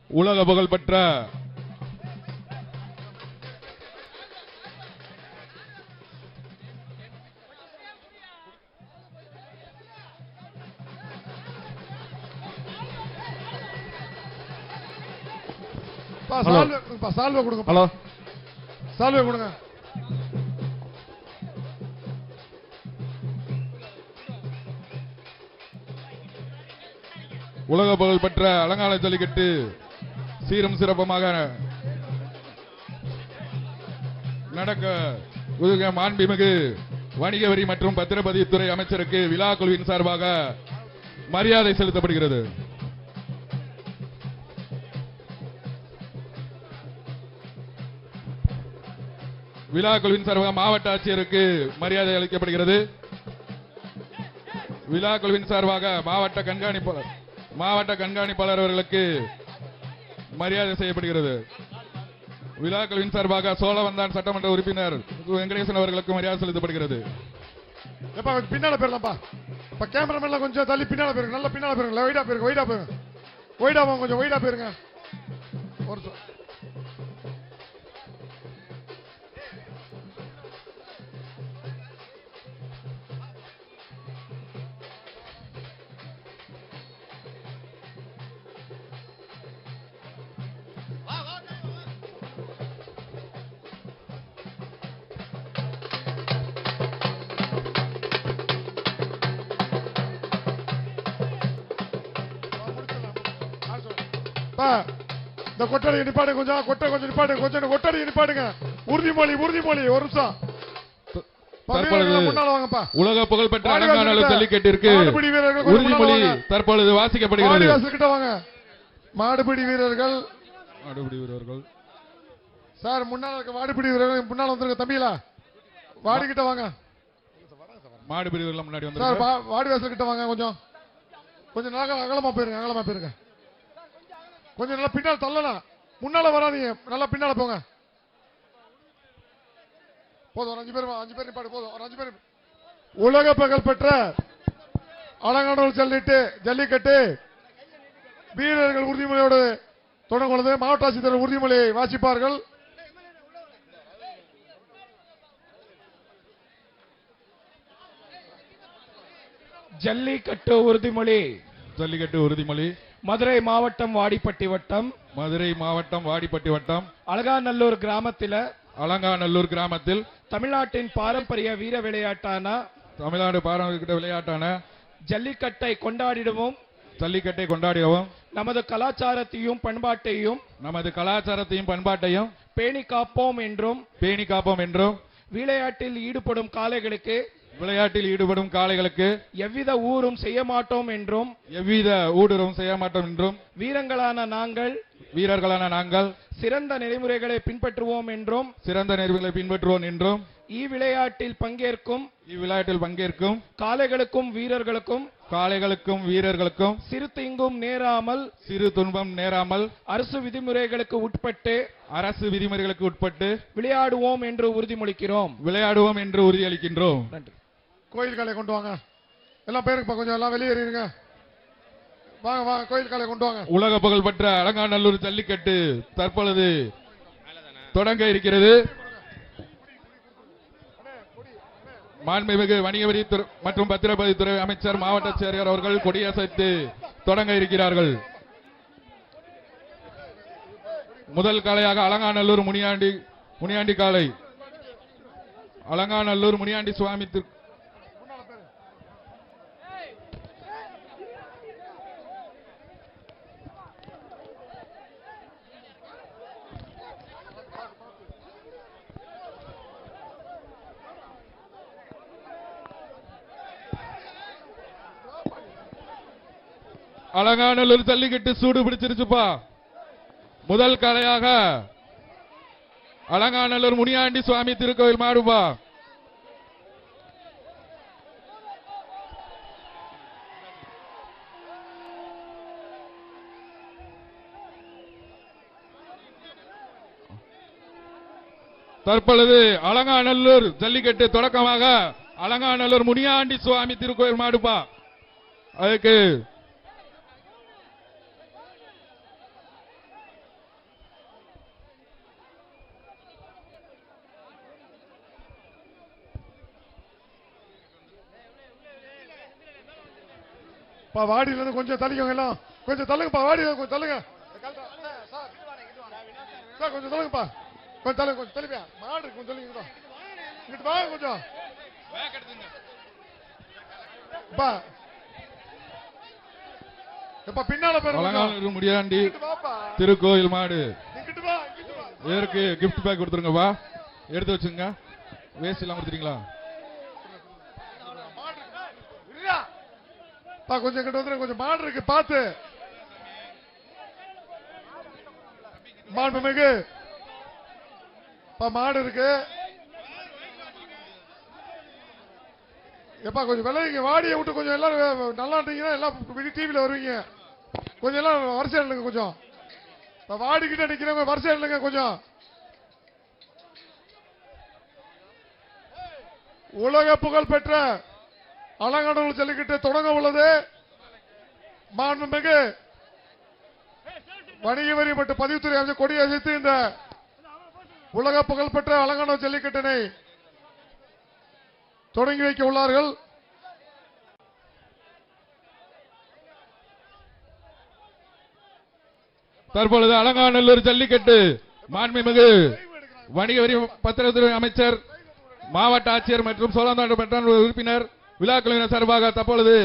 உலக புகழ்பெற்ற சால்வை கொடுங்க. ஹலோ, சால்வை கொடுங்க. உலக புகழ்பெற்ற அலங்காநல்லூர் ஜல்லிக்கட்டு சீரும் சிறப்புமாக நடக்க மாண்புமிகு வணிக வரி மற்றும் பத்திரப்பதிவுத்துறை அமைச்சருக்கு விழா குழுவின் சார்பாக மரியாதை செலுத்தப்படுகிறது. விழா குழுவின் சார்பாக மாவட்ட ஆட்சியருக்கு மரியாதை அளிக்கப்படுகிறது. விழா குழுவின் சார்பாக மாவட்ட கண்காணிப்பாளர் அவர்களுக்கு மரியாதை செய்யப்படுகிறது. விழா குழுவின் சார்பாக சோழவந்தான் சட்டமன்ற உறுப்பினர் வெங்கடேசன் அவர்களுக்கு மரியாதை செலுத்தப்படுகிறது. பின்னால போயிடலாம்ப்பா. கேமராமேன்ல கொஞ்சம் தள்ளி பின்னால போயிருங்க. நல்லா பின்னால போயிருங்க. ஒயிடா போயிருங்க. ஒயிடா கொஞ்சம் ஒயிடா போயிருங்க. ஒரு இந்த கொட்டடி நிப்பாடுங்க. கொஞ்சம் நிப்பாடுங்க. கொஞ்சம் கொட்டடி நிப்பாடுங்க. உறுதிமொழி ஒரு நிமிஷம். உலக புகழ்பெற்ற அலங்காநல்லூர் ஜல்லிக்கட்டிற்கு உறுதிமொழி தற்பொழுது வாசிக்கப்படுகிறது. மாடுபிடி வீரர்கள் சார் முன்னாள் மாடுபிடி வீரர்கள் முன்னால் வந்துருங்க. தம்பிகளா வாடிக்கிட்ட வாங்க. மாடுபிடி வீரர்கள் முன்னாடி வந்து சார் வாடி வாசல் கிட்ட வாங்க. கொஞ்சம் அகலமா போயிருங்க. கொஞ்சம் நல்லா பின்னால் தள்ளலாம். முன்னால வராதீங்க. நல்லா பின்னால போங்க. போதும். ஒரு 5 பேர் நிப்பாடு. போதும். ஒரு 5 பேர். உலக புகழ் பெற்ற அலங்காநல்லூர் ஜல்லிக்கட்டு வீரர்கள் உறுதிமொழியோடு தொடங்குவது. மாவட்ட ஆட்சித்தலைவர் உறுதிமொழியை வாசிப்பார்கள். ஜல்லிக்கட்டு உறுதிமொழி மதுரை மாவட்டம் வாடிப்பட்டி வட்டம் அலங்காநல்லூர் கிராமத்தில் தமிழ்நாட்டின் பாரம்பரிய வீர விளையாட்டான ஜல்லிக்கட்டை கொண்டாடிடவும் நமது கலாச்சாரத்தையும் பண்பாட்டையும் பேணி காப்போம் என்றும் விளையாட்டில் ஈடுபடும் காளைகளுக்கு எவ்வித ஊரும் செய்ய மாட்டோம் என்றும் வீரர்களான நாங்கள் சிறந்த நெறிமுறைகளை பின்பற்றுவோம் என்றும் இவ்விளையாட்டில் பங்கேற்கும் காளைகளுக்கும் வீரர்களுக்கும் சிறு துன்பம் நேராமல் அரசு விதிமுறைகளுக்கு உட்பட்டு விளையாடுவோம் என்று உறுதியளிக்கின்றோம். நன்றி. கோயில் காலை கொண்டு வாங்க. எல்லாம் பேருக்கு கொஞ்சம் எல்லாம் வெளியேறிடுங்க. வாங்க கோயில் காலை கொண்டு வாங்க. உலக புகழ்பெற்ற அலங்காநல்லூர் ஜல்லிக்கட்டு தற்பொழுது தொடங்க இருக்கிறது. மாண்புமிகு வணிக வரி மற்றும் பத்திரப்பதிவுத்துறை அமைச்சர் மாவட்ட செயலர் அவர்கள் கொடியசைத்து தொடங்க இருக்கிறார்கள். முதல் காளையாக அலங்காநல்லூர் முனியாண்டி காளை அலங்காநல்லூர் முனியாண்டி சுவாமி அலங்காநல்லூர் ஜல்லிக்கட்டு சூடு பிடிச்சிருச்சுப்பா. முதல் காளையாக அலங்காநல்லூர் முனியாண்டி சுவாமி திருக்கோயில் மாடுபா. தற்பொழுது அலங்காநல்லூர் ஜல்லிக்கட்டு தொடக்கமாக அலங்காநல்லூர் முனியாண்டி சுவாமி திருக்கோயில் மாடுபா. அதுக்கு வாடியில இருந்து கொஞ்சம் தள்ளிக்கோங்க எல்லாம். கொஞ்சம் தள்ளுங்கப்பா, வாடி கொஞ்சம் தள்ளுங்க. சார் கொஞ்சம் தள்ளுங்கப்பா, கொஞ்சம் தள்ளுங்க, கொஞ்சம் தள்ளிப்பா. மாடு கொஞ்சம் தள்ளுங்க, இங்கிட்டு வாங்க கொஞ்சம். பின்னால அலங்காநல்லூர் முடியாண்டி திருக்கோயில் மாடு இதற்கு கிஃப்ட் பேக் கொடுத்துருங்கப்பா. எடுத்து வச்சுங்க. வேஸ்ட் எல்லாம் கொடுத்துட்டீங்களா? கொஞ்சம் கிட்ட வந்து கொஞ்சம் மாடு இருக்கு பாத்து. மாண்புமிகு மாடு இருக்கு. எப்பா கொஞ்சம் விளைவிங்க, வாடியை விட்டு கொஞ்சம் எல்லாரும் நல்லா எல்லாம் டிவில வருவீங்க. கொஞ்சம் எல்லாம் வரிசை இல்லைங்க. கொஞ்சம் வாடிக்கிட்ட நிக்கிறவங்க வரிசை இல்லைங்க. கொஞ்சம் உலக புகழ் பெற்ற அலங்காநல்லூர் ஜல்லிக்கட்டு தொடங்க உள்ளது. மாண்புமிகு வணிக வரி மற்றும் பதிவுத்துறை அமைச்சர் கொடியசைத்து இந்த உலக புகழ் பெற்ற அலங்காநல்லூர் ஜல்லிக்கட்டினை தொடங்கி வைக்க உள்ளார்கள். தற்பொழுது அலங்காநல்லூர் ஜல்லிக்கட்டு மாண்புமிகு வணிக வரி பத்திரத்துறை அமைச்சர், மாவட்ட ஆட்சியர் மற்றும் சோழநாடு மன்ற உறுப்பினர், விழாக்குழுவினர் சார்பாக தற்பொழுது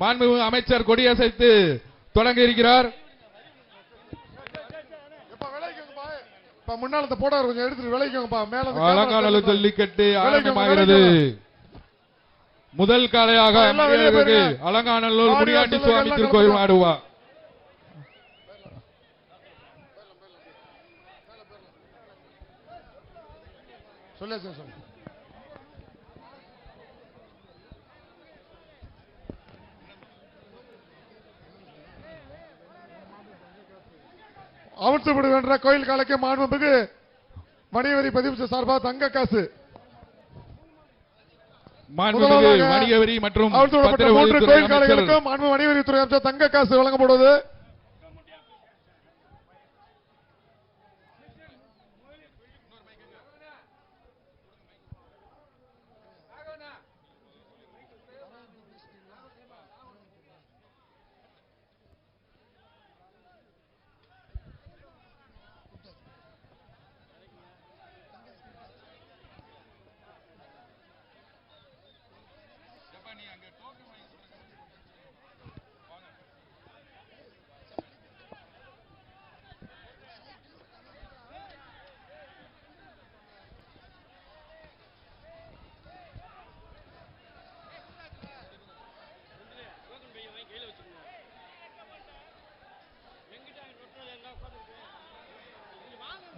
மாண்புமிகு அமைச்சர் கொடியசைத்து தொடங்க இருக்கிறார். முன்னால போட கொஞ்சம் எடுத்துட்டு விளைக்கோங்கப்பா. மேல அலங்காநல்லூர் ஜல்லிக்கட்டு ஆரம்பமாகிறது. முதல் காலையாக அலங்காநல்லூர் முனியாண்டி சுவாமி திருக்கோயில் ஆடுவா. சொல்ல சொல்ல அமர்த்து விடுகின்ற கோயில் காலைக்கு மாண்புமிகு வணிக வரி பதிவு சார்பாக தங்க காசு வணிக வரி மற்றும் கோயில் காலைகளுக்கும் மாண்பு வணிக வரித்துறை அமைச்சர் தங்க காசு வழங்கப்படுவது.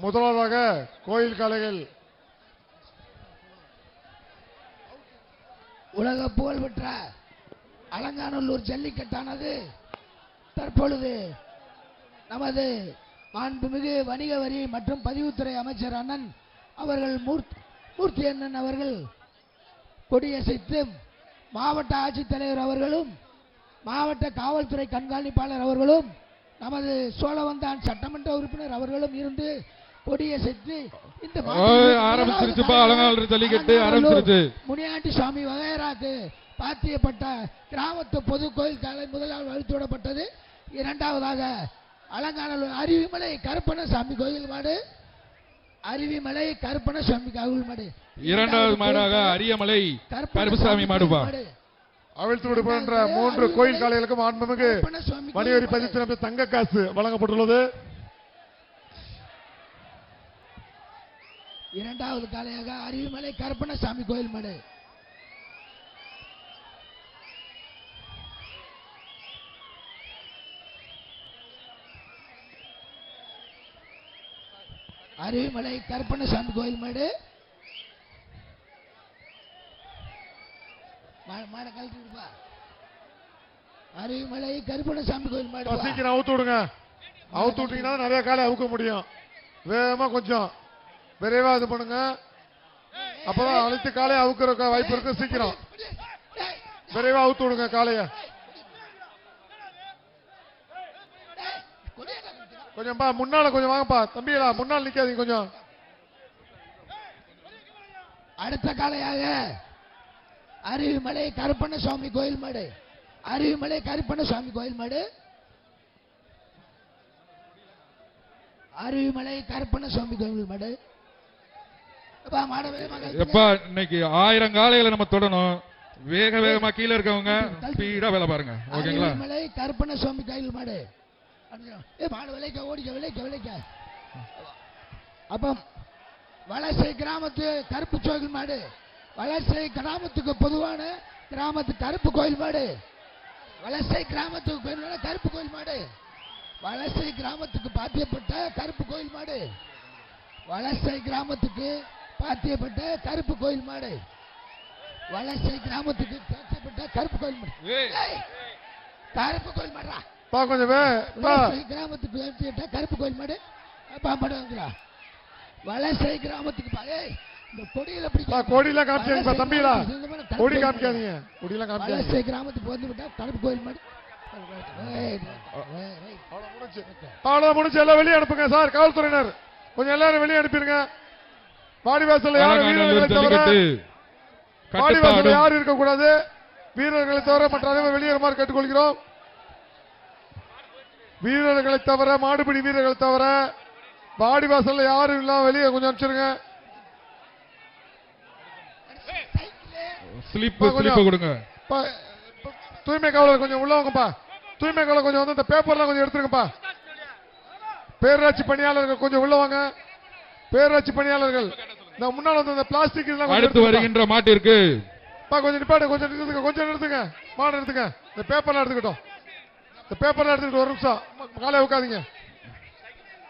முதலாவதாக கோயில் காளைகள் உலக புகழ்பெற்ற அலங்காநல்லூர் ஜல்லிக்கட்டானது தற்பொழுது நமது மாண்புமிகு வணிக வரி மற்றும் பதிவுத்துறை அமைச்சர் அண்ணன் அவர்கள் மூர்த்தி அண்ணன் அவர்கள் கொடியசைத்து மாவட்ட ஆட்சித்தலைவர் அவர்களும் மாவட்ட காவல்துறை கண்காணிப்பாளர் அவர்களும் நமது சோழவந்தான் சட்டமன்ற உறுப்பினர் அவர்களும் இருந்து கொடியசைத்து இந்த முனியாண்டி சுவாமி வகைராக்கு பாத்தியப்பட்ட கிராமத்து பொது கோயில் காலை முதலாவது வழித்தோடப்பட்டது. இரண்டாவதாக அலங்காநல்லூர் அருவிமலை கருப்பணசாமி கோயில் மாடு, அருவிமலை கருப்பணசாமி கோயில் மாடு. இரண்டாவது மாடாக அரியமலை கருப்பசாமி மாடுபா. அவிழ்த்து விடுகின்ற 3 கோயில் காளைகளுக்கும் மாண்புமிகு வணிக வரி பதிவு தங்க காசு வழங்கப்பட்டுள்ளது. இரண்டாவது காளையாக அருவிமலை கருப்பணசாமி கோயில் மாடு. அருவிமலை கருப்பணசாமி கோயில் மாடு. மாட கழட்டிடுப்பா. அருவிமலை கருப்பணசாமி கோயில் மாடு. சீக்கிரம் அவுத்து விடுங்க. அவுத்து விட்டீங்கன்னா நிறைய காலை அவுக்க முடியும். வேகமா கொஞ்சம் விரைவா இது பண்ணுங்க. அப்பதான் அனைத்து காலையை அவுக்குற வாய்ப்பு இருக்கு. சீக்கிரம் விரைவா அவுத்து விடுங்க காலைய. கொஞ்சம் முன்னால கொஞ்சம் வாங்கப்பா தம்பிகளா, முன்னால் நிக்காதீங்க கொஞ்சம். அடுத்த காலையாக அருவிமலை கருப்பண்ணசுவாமி கோயில் மாடு. அருவிமலை கருப்பண்ணசாமி கோயில் மாடு அருவிமலை கருப்பண்ணசாமி கோயில் மாடு அப்பா மாட வேகமா எப்பா இன்னைக்கு 1000 காளைகளை நம்ம தொடணும். வேக வேகமா கீழ இருக்கவங்க ஸ்பீடா வேலை பாருங்க. ஓகேங்களா? அருவிமலை கருப்பண்ணசாமி கோயில் மாடு மாடு விளைக்க ஓடிக்க விளைக்க அப்ப வலசை கிராமத்து கருப்பு கோயில் மாடு வலசை கிராமத்துக்கு பொதுவான கிராமத்து கருப்பு கோயில் மாடு வலசை கிராமத்துக்கு கருப்பு கோயில் மாடு வலசை கிராமத்துக்கு பாத்தியப்பட்ட கருப்பு கோயில் மாடு வலசை கிராமத்துக்கு பாத்தியப்பட்ட கருப்பு கோயில் மாடு வலசை கிராமத்துக்கு பாத்தியப்பட்ட கருப்பு கோயில் மாடு கருப்பு கோயில் மாடுறா கொஞ்சம் வலசை கிராமத்துக்கு பாத்தியப்பட்ட கருப்பு கோயில் மாடு மாடு வாங்குறா வலசை கிராமத்துக்கு இந்த கொடியில கொடியெல்லாம் காமிக்காதீங்க தம்பிகளா, கொடி காமிக்காதீங்க, கொடியெல்லாம் காமிக்காதீங்க. வலசை கிராமத்துக்கு வந்து விட்டா கருப்பு கோயில் மாடு அவ்வளவு முடிச்சு எல்லாம் வெளியே அனுப்புங்க சார். காவல்துறையினர் கொஞ்சம் எல்லாரும் வெளியே அனுப்பிடுங்க. வாடிவாசல் யாரும் வீரர்களை தவிர வாடிவாசல் யாரும் இருக்கக்கூடாது. வீரர்களை தவிர மற்ற அனைவரும் வெளியேறுமாறு கேட்டுக்கொள்கிறோம். வீரர்களை தவிர மாடுபிடி வீரர்களை தவிர வாடிவாசல்ல யாரும் இல்லாம வெளியே கொஞ்சம் அனுப்பிச்சிருங்க. ஸ்லிப் கொடுங்க. தூய்மை காவலர் கொஞ்சம் உள்ளவங்கப்பா. தூய்மை காவலர் கொஞ்சம் வந்து இந்த பேப்பர்லாம் கொஞ்சம் எடுத்துருங்கப்பா. பேரூராட்சி பணியாளர்கள் கொஞ்சம் உள்ளவாங்க. பேரூராட்சி பணியாளர்கள் இந்த முன்னாள் வந்து இந்த பிளாஸ்டிக் அடுத்து வருகின்ற மாட்டிற்கு கொஞ்சம் நிப்பாடு, கொஞ்சம் நிறுத்துங்க, கொஞ்சம் நிறுத்துங்க, மாடு எடுத்துங்க. இந்த பேப்பர்லாம் எடுத்துக்கிட்டோம். இந்த பேப்பர்லாம் எடுத்துக்கிட்டு ஒரு நிமிஷம் காலை உட்காதீங்க.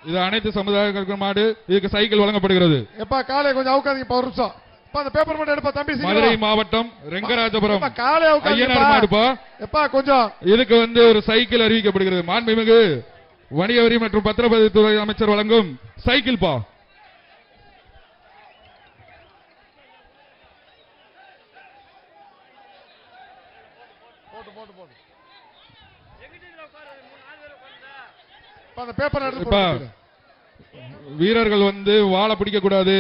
இது அனைத்து சமுதாயங்களுக்கும் மாடு. இதுக்கு சைக்கிள் வழங்கப்படுகிறது. எப்பா காலை கொஞ்சம் அவுக்காதீங்க ஒரு நிமிஷம். அந்த பேப்பர் மட்டும் எடுப்பா தம்பி. மதுரை மாவட்டம் ரெங்கராஜபுரம் காலை ஐயனார் மாடுப்பா. எப்பா கொஞ்சம் இதுக்கு வந்து ஒரு சைக்கிள் அறிவிக்கப்படுகிறது. மாண்புமிகு வணிக வரி மற்றும் பத்திரப்பதிவுத்துறை அமைச்சர் வழங்கும் சைக்கிள் பா. வீரர்கள் வந்து வாழை பிடிக்க கூடாது.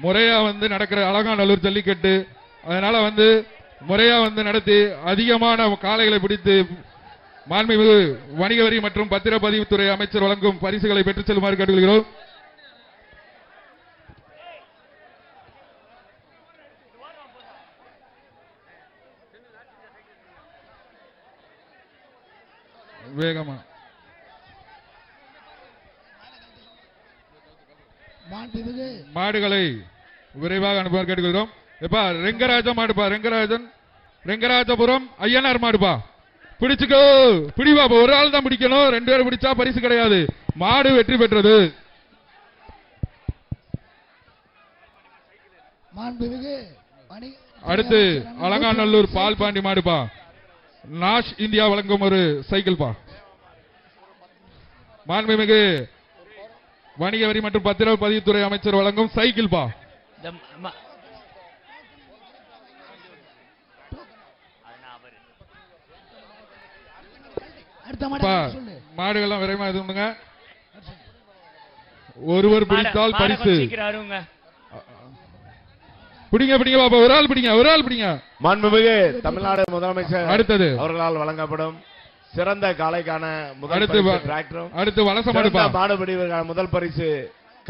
முறையா வந்து நடக்கிற அலங்காநல்லூர் ஜல்லிக்கட்டு, அதனால வந்து முறையா வந்து நடத்தி அதிகமான காளைகளை பிடித்து மாண்புமிகு வணிக வரி மற்றும் பத்திரப்பதிவுத்துறை அமைச்சர் வழங்கும் பரிசுகளை பெற்றுச் செல்லுமாறு கேட்டுக்கொள்கிறோம். வேகமா மாடுகளை விரைவாக அனுப்புமாறு கேட்டுக்கொள்கிறோம். எப்பா ரெங்கராஜ மாடுப்பா. ரெங்கராஜபுரம் ஐயனார் மாடுப்பா. பிடிச்சுக்கோ, பிடிவா. ஒரு ஆள் தான் பிடிக்கணும். 2 பேர் பிடிச்சா பரிசு கிடையாது. மாடு வெற்றி பெற்றது. அடுத்து அலங்காநல்லூர் பால்பாண்டி மாடுப்பா. நாஷ் இந்தியா வழங்கும் ஒரு சைக்கிள் பா. மாண்புமிகு வணிக வரி மற்றும் பத்திரப்பதிவுத்துறை அமைச்சர் வழங்கும் சைக்கிள் பா. மாடுகள்லாம் விரைமா இது பண்ணுங்க. ஒருவர் பிடித்தால் பரிசு. பிடிங்க பிடிங்க பாப்பா. ஒரு ஆள் பிடிங்க. மாண்புமிகு தமிழ்நாடு முதலமைச்சர் அடுத்தது அவர்களால் வழங்கப்படும் சிறந்த காளைக்கான முதல் டிராக்டரும் அடுத்து வலசை மாடுப்பா. மாடுபிடிவதற்கான முதல் பரிசு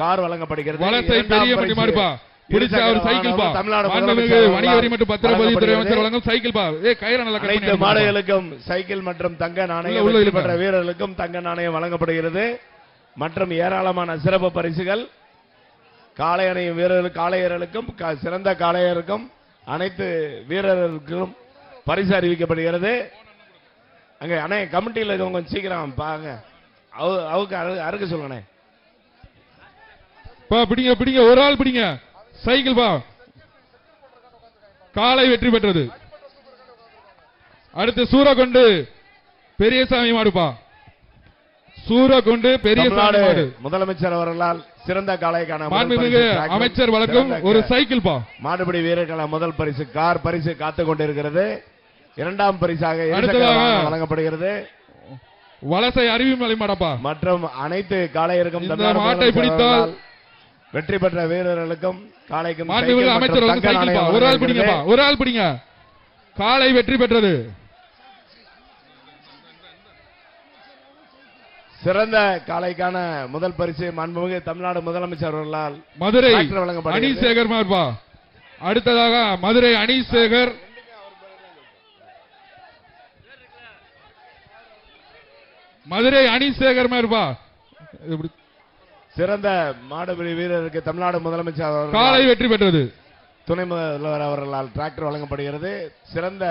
கார் வழங்கப்படுகிறது. வலசை பெரிய பட்டி மாடுப்பா. பிடிச்ச ஒரு சைக்கிள் பா. மாண்புமிகு வணிக வரி மற்றும் பத்திரப்பதிவுத்துறை அமைச்சர் வழங்கும் சைக்கிள் பா. கயிறு நல்லா கட் பண்ணி. மாடுகளுக்கும் சைக்கிள் மற்றும் தங்க நாணயம், வெற்றி பெற்ற வீரர்களுக்கும் தங்க நாணயம் வழங்கப்படுகிறது. மற்றும் ஏராளமான சிறப்பு பரிசுகள் காளை அணியும் வீரர்களுக்கும், காளையர்களுக்கும், சிறந்த காளையருக்கும், அனைத்து வீரர்களுக்கும் பரிசு அறிவிக்கப்படுகிறது. அங்க அண்ணே கமிட்டியில் இருக்கவங்க கொஞ்சம் சீக்கிரம் பாங்க, அவுக்கு அறுக்க சொல்லுங்கண்ணே. பிடிங்க ஒரு ஆள் பிடிங்க. சைக்கிள் பா. காளை வெற்றி பெற்றது. அடுத்து சூரகொண்டு பெரியசாமி மாடுப்பா. சூரகொண்டு பெரியசாமி மாடு. முதலமைச்சர் அவர்களால் சிறந்த காளைக்கான மாண்புமிகு அமைச்சர் வழங்கும் ஒரு சைக்கிள் பா. மாடுபிடி வீரர்களான முதல் பரிசு கார் பரிசு காத்துக் கொண்டிருக்கிறது. இரண்டாம் பரிசாக வழங்கப்படுகிறது வலசை அருவிமலை மாடப்பா. மற்றும் அனைத்து காளையருக்கும் மாட்டை பிடித்தால் வெற்றி பெற்ற வீரர்களுக்கும் காளைக்கும் அமைச்சர் ஒரு ஆள் பிடிங்க. காளை வெற்றி பெற்றது. சிறந்த காளைக்கான முதல் பரிசு மாண்புமிகு தமிழ்நாடு முதலமைச்சர் அவர்களால் மதுரை டிராக்டர் வழங்கப்படுகிறது. அணிசேகர் மார்பா. அடுத்ததாக மதுரை அணிசேகர் மார்பா. சிறந்த மாடுபிடி வீரருக்கு தமிழ்நாடு முதலமைச்சர் அவர்கள் காலை வெற்றி பெற்றது. துணை முதல்வர் அவர்களால் டிராக்டர் வழங்கப்படுகிறது. சிறந்த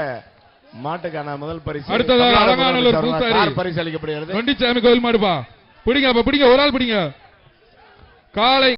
மாட்டுக்கான முதல் பரிசு அடுத்ததாக தமிழ்நாடு அலங்காநல்லூர் முதலமைச்சர் அவர்களால் பூசாரி கார் பரிசு அளிக்கப்படுகிறது. நொண்டிச்சாமி கோவில் மாடுபா. பிடிங்க ஒரு ஆள் பிடிங்க. காலை